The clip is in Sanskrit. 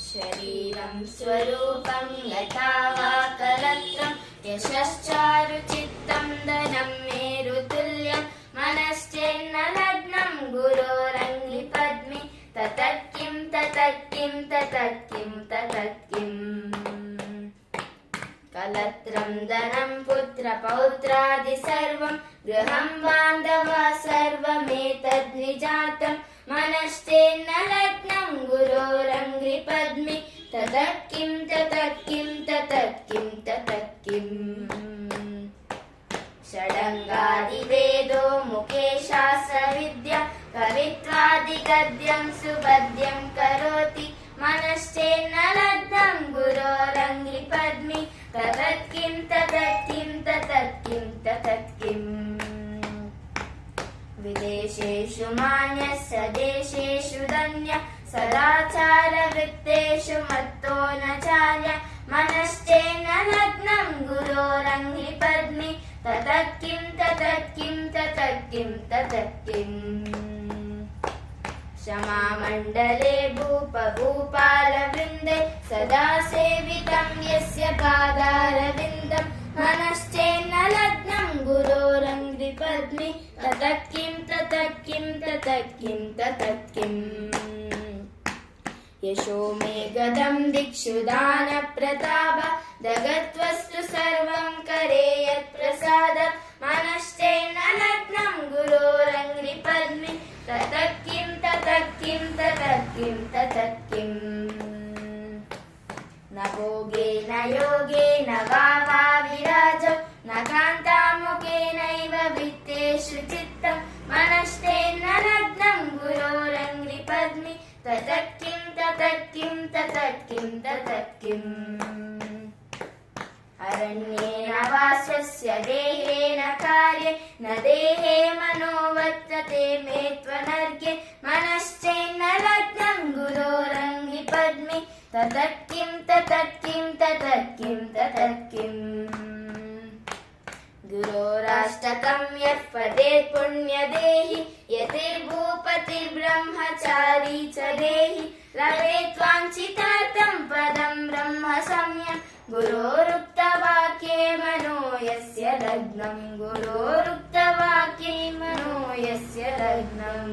शरीरं स्वरूपं यथा वा कलत्रं यशश्चारुचित्तं धनं मेरुतुल्यं मनश्चेन्न लग्नं गुरोरङ्घ्रिपद्मे ततत्किं ततत्किं ततत्किं ततत्किम् कलत्रं धनं पुत्रपौत्रादि सर्वं गृहं बान्धवा सर्वमेतद्विजातं मनश्चेन्न लग्नं गुरोरङ्घ्रिपद्मे ततत्किं ततत्किं ततत्किं ततत्किम् षडङ्गादिवेदो मुखे शास्त्रविद्या कवित्वादिगद्यं सुपद्यं करोति मनश्चेन्न लग्नं गुरोरङ्घ्रिपद्मे ततत्किं ततत्किं ततत्किं ततत्किम् विदेशेषु मान्यस्य देशेषु धन्यः सदाचारवृत्तेषु मत्तो न चार्य मनश्चेन्न लग्नं गुरोरङ्घ्रिपद्मे ततत्किं ततत्किं ततत्किं ततत्किम् क्षमामण्डले भूपभूपालवृन्दे सदा सेवितं यस्य पादारविन्दं मनश्चेन्न लग्नं गुरोरङ्घ्रिपद्मे ततत्किं ततत्किं ततत्किं ततत्किम् यशो मे गदं दिक्षु दानप्रताप जगद्वस्तु सर्वं करे यत्प्रसादं मनश्चेन्न लग्नं गुरोरङ्घ्रिपद्मे ततत्किं ततत्किं ततत्किं ततत्किम् न भोगेन योगेन वा विराजो न कान्तामुखेनैव वित्तेषु चित्तं मनश्चेन्न लग्नं गुरोरङ्घ्रिपद्मे ततत्किं ततत्किं ततत्किं ततत्किम् अरण्येन वा स्वस्य देहेन कार्ये न देहे मनो वर्तते मे त्वनर्घ्ये मनश्चेन्न लग्नं गुरोरङ्घ्रिपद्मे ततत्किं ततत्किं ततत्किं ततत्किम् गुरोराष्टकं यः पठेत् पुण्यदेहि यतिर्भूपतिर्ब्रह्मचारी च देहि लभेत् वाञ्छितार्थं पदं ब्रह्म संयम् गुरोरुक्तवाक्ये मनो यस्य लग्नं गुरोरुक्तवाक्ये मनो यस्य लग्नम्।